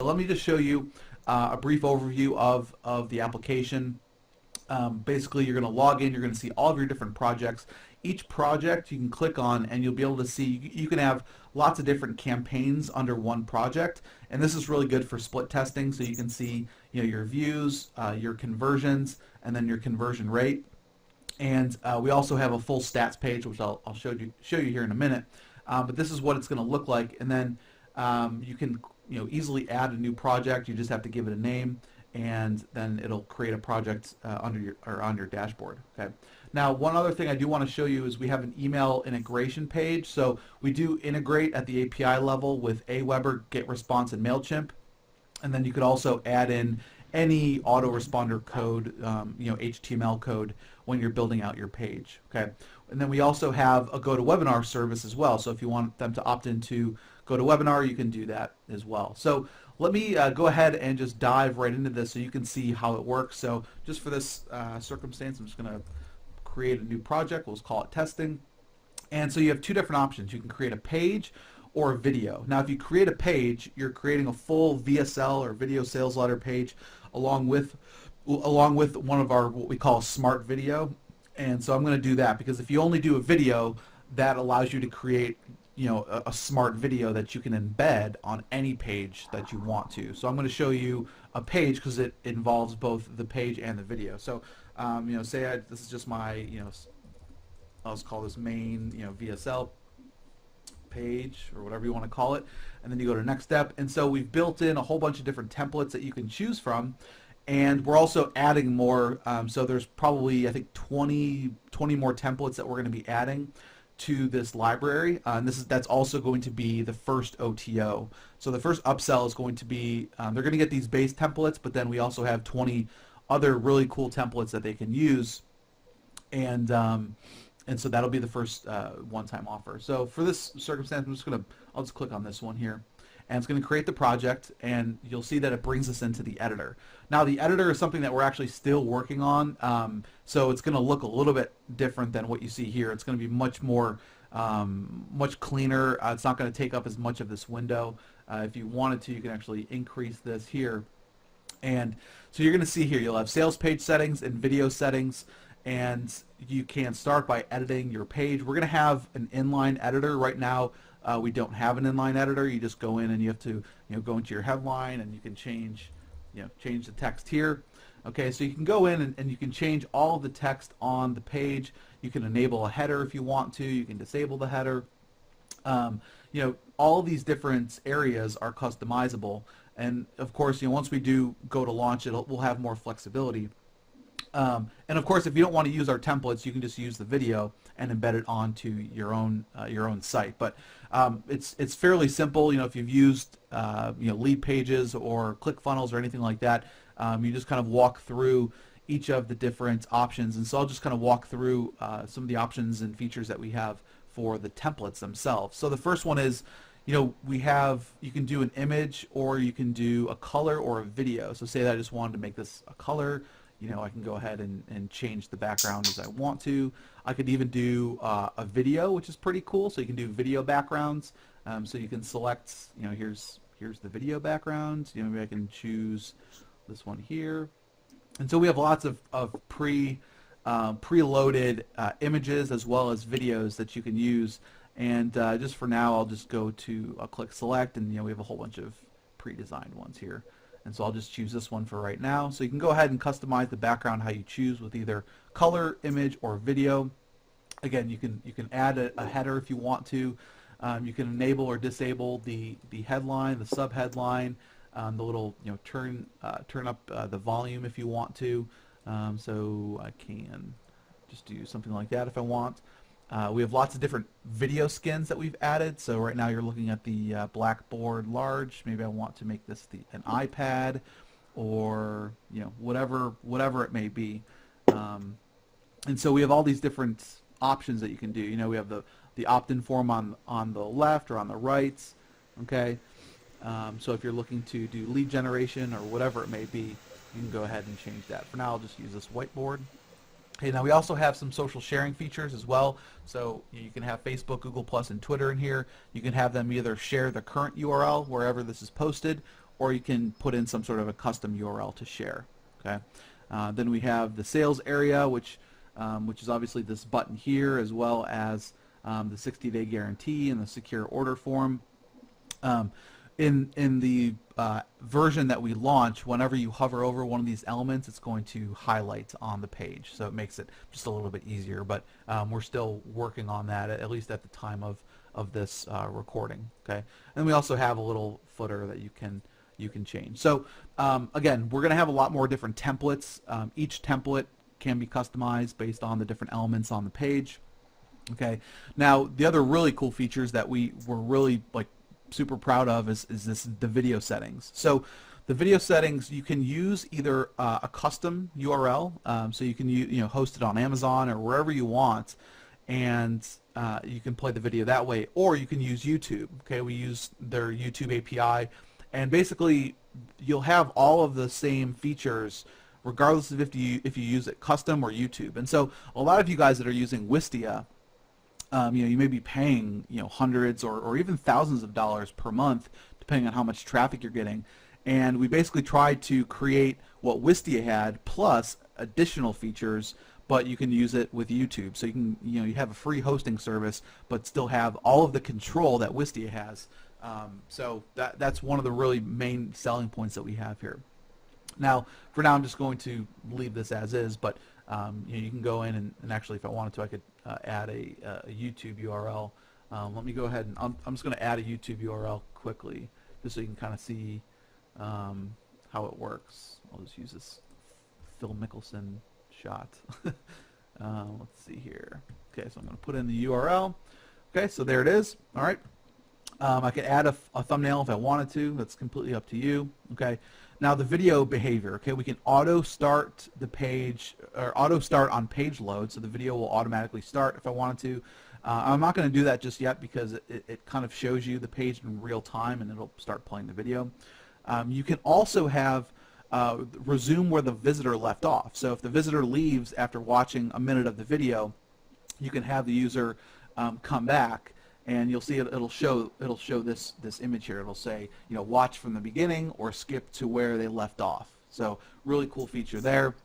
let me just show you a brief overview of the application. Basically, you're going to log in, you're going to see all of your different projects. Each project you can click on and you'll be able to see, you can have lots of different campaigns under one project, and this is really good for split testing, so you can see your views, your conversions, and then your conversion rate. And we also have a full stats page, which I'll show you here in a minute. But this is what it's going to look like, and then you can easily add a new project. You just have to give it a name, and then it'll create a project on your dashboard. Okay. Now, one other thing I do want to show you is we have an email integration page. So we do integrate at the API level with Aweber, GetResponse, and MailChimp, and then you could also add in any autoresponder code, HTML code when you're building out your page. Okay. And then we also have a GoToWebinar service as well. So if you want them to opt into GoToWebinar, you can do that as well. So let me go ahead and just dive right into this so you can see how it works. So just for this circumstance, I'm just going to create a new project. We'll just call it testing. And so you have two different options. You can create a page or a video. Now, if you create a page, you're creating a full VSL or video sales letter page along with one of our what we call a smart video. And so I'm going to do that because if you only do a video, that allows you to create a smart video that you can embed on any page that you want to. So I'm going to show you a page because it involves both the page and the video. So say this is just my I'll just call this main VSL page or whatever you want to call it, and then you go to next step. And so we've built in a whole bunch of different templates that you can choose from, and we're also adding more. So there's probably, I think, 20 more templates that we're going to be adding to this library, and that's also going to be the first OTO. So the first upsell is going to be they're going to get these base templates, but then we also have 20 other really cool templates that they can use, and so that'll be the first one-time offer. So for this circumstance, I'll just click on this one here, and it's going to create the project, and you'll see that it brings us into the editor. Now, the editor is something that we're actually still working on, so it's going to look a little bit different than what you see here. It's going to be much more, much cleaner. It's not going to take up as much of this window. If you wanted to, you can actually increase this here. And so you're going to see here, you'll have sales page settings and video settings, and you can start by editing your page. We're going to have an inline editor. Right now, we don't have an inline editor. You just go in and you have to go into your headline, and you can change the text here. Okay, so you can go in and you can change all of the text on the page. You can enable a header if you want to. You can disable the header. All of these different areas are customizable, and of course, once we do go to launch it, we'll have more flexibility. And of course, if you don't want to use our templates, you can just use the video and embed it onto your own site. But it's fairly simple. If you've used lead pages or ClickFunnels or anything like that, you just kind of walk through each of the different options. And so I'll just kind of walk through some of the options and features that we have for the templates themselves. So the first one is, you can do an image, or you can do a color or a video. So say that I just wanted to make this a color. I can go ahead and change the background as I want to. I could even do a video, which is pretty cool. So you can do video backgrounds. So you can select, here's the video background. Maybe I can choose this one here. And so we have lots of preloaded images as well as videos that you can use. And just for now, I'll click select, and we have a whole bunch of pre-designed ones here. And so I'll just choose this one for right now. So you can go ahead and customize the background how you choose with either color, image, or video. Again, you can add a header if you want to. You can enable or disable the headline, the subheadline, the little turn up the volume if you want to. So I can just do something like that if I want. We have lots of different video skins that we've added. So right now you're looking at the Blackboard large. Maybe I want to make this an iPad, or whatever it may be. And so we have all these different options that you can do. We have the opt-in form on the left or on the right. Okay. So if you're looking to do lead generation or whatever it may be, you can go ahead and change that. For now, I'll just use this whiteboard. Okay, now we also have some social sharing features as well. So you can have Facebook, Google+, and Twitter in here. You can have them either share the current URL wherever this is posted, or you can put in some sort of a custom URL to share. Okay. Then we have the sales area, which is obviously this button here, as well as the 60-day guarantee and the secure order form. In the version that we launch, whenever you hover over one of these elements, it's going to highlight on the page, so it makes it just a little bit easier. But we're still working on that, at least at the time of this recording. Okay, and we also have a little footer that you can change. So again, we're going to have a lot more different templates. Each template can be customized based on the different elements on the page. Okay, now the other really cool features that we were really super proud of is the video settings. So the video settings, you can use either a custom URL, so you can host it on Amazon or wherever you want, and you can play the video that way, or you can use YouTube. Okay, we use their YouTube API, and basically you'll have all of the same features regardless of if you use it custom or YouTube. And so a lot of you guys that are using Wistia, you may be paying hundreds or even thousands of dollars per month, depending on how much traffic you're getting. And we basically tried to create what Wistia had plus additional features, but you can use it with YouTube. So you can you have a free hosting service, but still have all of the control that Wistia has. So that's one of the really main selling points that we have here. Now, for now, I'm just going to leave this as is, but you can go in and actually, if I wanted to, I could add a YouTube URL. Let me go ahead and I'm just going to add a YouTube URL quickly, just so you can kind of see how it works. I'll just use this Phil Mickelson shot. Let's see here. Okay, so I'm going to put in the URL. Okay, so there it is. All right. I could add a thumbnail if I wanted to. That's completely up to you. Okay. Now the video behavior. Okay, we can auto start the page or auto start on page load, so the video will automatically start if I wanted to. I'm not going to do that just yet because it kind of shows you the page in real time and it'll start playing the video. You can also have resume where the visitor left off. So if the visitor leaves after watching a minute of the video, you can have the user come back, and you'll see it'll show this image here. It'll say watch from the beginning or skip to where they left off. So really cool feature there.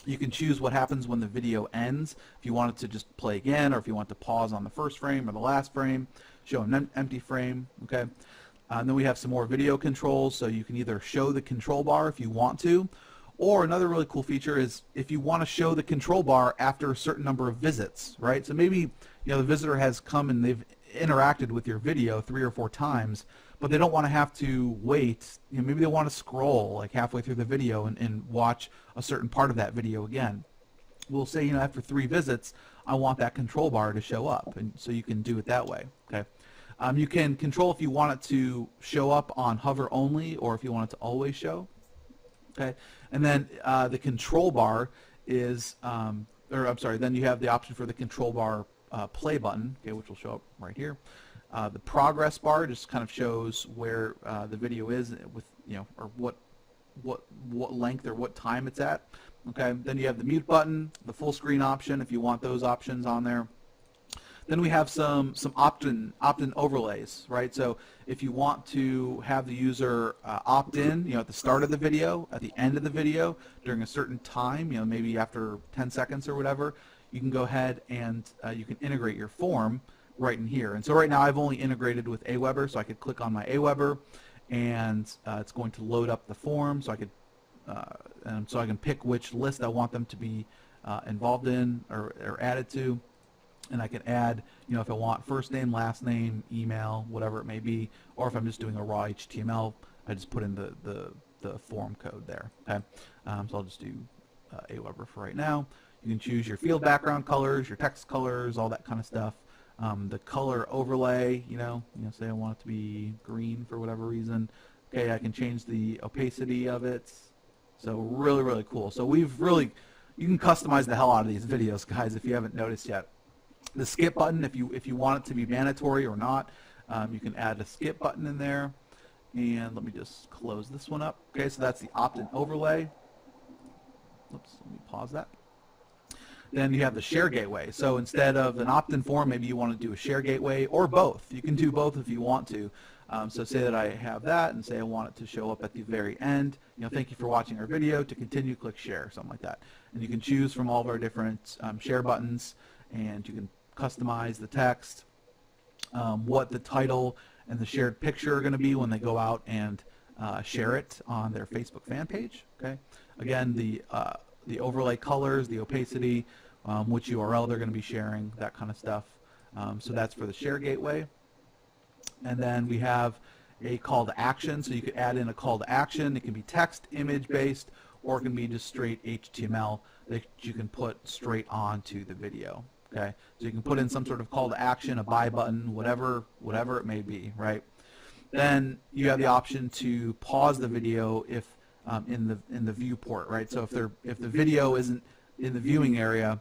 You can choose what happens when the video ends. If you want it to just play again, or if you want to pause on the first frame or the last frame, show an empty frame. Okay. And then we have some more video controls, so you can either show the control bar if you want to, or another really cool feature is if you want to show the control bar after a certain number of visits, right? So maybe the visitor has come and they've interacted with your video 3 or 4 times, but they don't want to have to wait. Maybe they want to scroll like halfway through the video and watch a certain part of that video again. We'll say after 3 visits, I want that control bar to show up, and so you can do it that way. Okay. You can control if you want it to show up on hover only or if you want it to always show. Okay, and then the control bar is, then you have the option for the control bar play button, okay, which will show up right here. The progress bar just kind of shows where the video is with, or what length or what time it's at. Okay, then you have the mute button, the full screen option if you want those options on there. Then we have some opt-in overlays, right? So if you want to have the user opt in, at the start of the video, at the end of the video, during a certain time, maybe after 10 seconds or whatever, you can go ahead and you can integrate your form right in here. And so right now I've only integrated with Aweber, so I could click on my Aweber, and it's going to load up the form, so I could and so I can pick which list I want them to be involved in or added to. And I can add, if I want first name, last name, email, whatever it may be, or if I'm just doing a raw HTML, I just put in the form code there. Okay, so I'll just do Aweber for right now. You can choose your field background colors, your text colors, all that kind of stuff. The color overlay, say I want it to be green for whatever reason. Okay, I can change the opacity of it. So really, really cool. So you can customize the hell out of these videos, guys, if you haven't noticed yet. The skip button, if you want it to be mandatory or not, you can add a skip button in there. And let me just close this one up. Okay, so that's the opt-in overlay. Oops, let me pause that. Then you have the share gateway. So instead of an opt-in form, maybe you want to do a share gateway or both. You can do both if you want to. So say that I have that and say I want it to show up at the very end. Thank you for watching our video. To continue, click share, something like that. And you can choose from all of our different share buttons, and you can customize the text, what the title and the shared picture are going to be when they go out and share it on their Facebook fan page. Okay. Again, the overlay colors, the opacity, which URL they're going to be sharing, that kind of stuff. So that's for the share gateway. And then we have a call to action. So you could add in a call to action. It can be text, image based, or it can be just straight HTML that you can put straight onto the video. Okay, so you can put in some sort of call to action, a buy button, whatever it may be, right? Then you have the option to pause the video if in the viewport, right? So if the video isn't in the viewing area,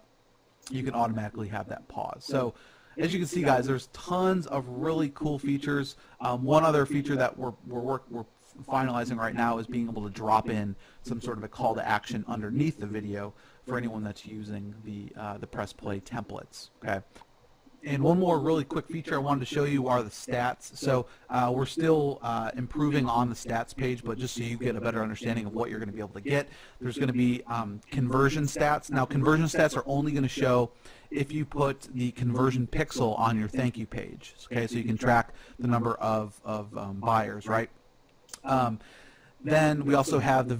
you can automatically have that pause. So as you can see, guys, there's tons of really cool features. One other feature that we're finalizing right now is being able to drop in some sort of a call to action underneath the video for anyone that's using the PressPlay templates. Okay. And one more really quick feature I wanted to show you are the stats. So we're still improving on the stats page, but just so you get a better understanding of what you're going to be able to get, there's going to be conversion stats. Now, conversion stats are only going to show if you put the conversion pixel on your thank you page. Okay, so you can track the number of buyers, right? Then we also have the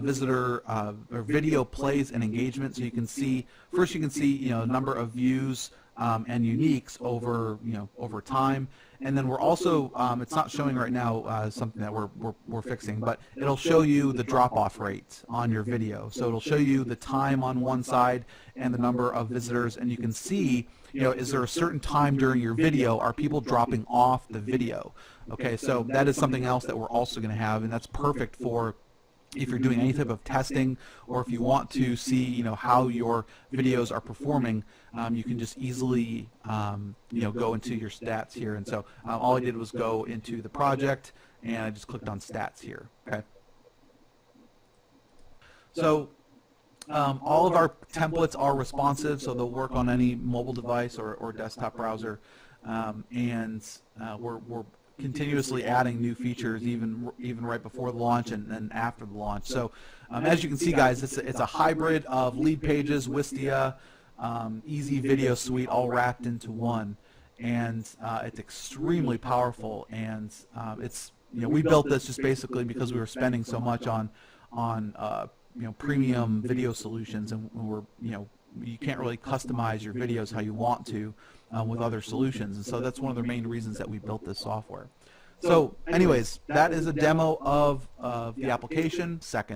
visitor or video plays and engagement. So you can see, first you can see number of views and uniques over time, and then we're also it's not showing right now something that we're fixing, but it'll show you the drop-off rate on your video. So it'll show you the time on one side and the number of visitors, and you can see is there a certain time during your video are people dropping off the video. Okay, so that is something else that we're also going to have, and that's perfect for if you're doing any type of testing, or if you want to see how your videos are performing. You can just easily go into your stats here. And so all I did was go into the project and I just clicked on stats here. Okay, so all of our templates are responsive, so they'll work on any mobile device or desktop browser, and we're continuously adding new features even right before the launch and after the launch. So as you can see, guys, it's a hybrid of Lead Pages, Wistia, Easy Video Suite, all wrapped into one, and it's extremely powerful. And it's we built this just basically because we were spending so much on premium video solutions, and you can't really customize your videos how you want to with other solutions, and so that's one of the main reasons that we built this software. So anyways, that is a demo of the application. Second.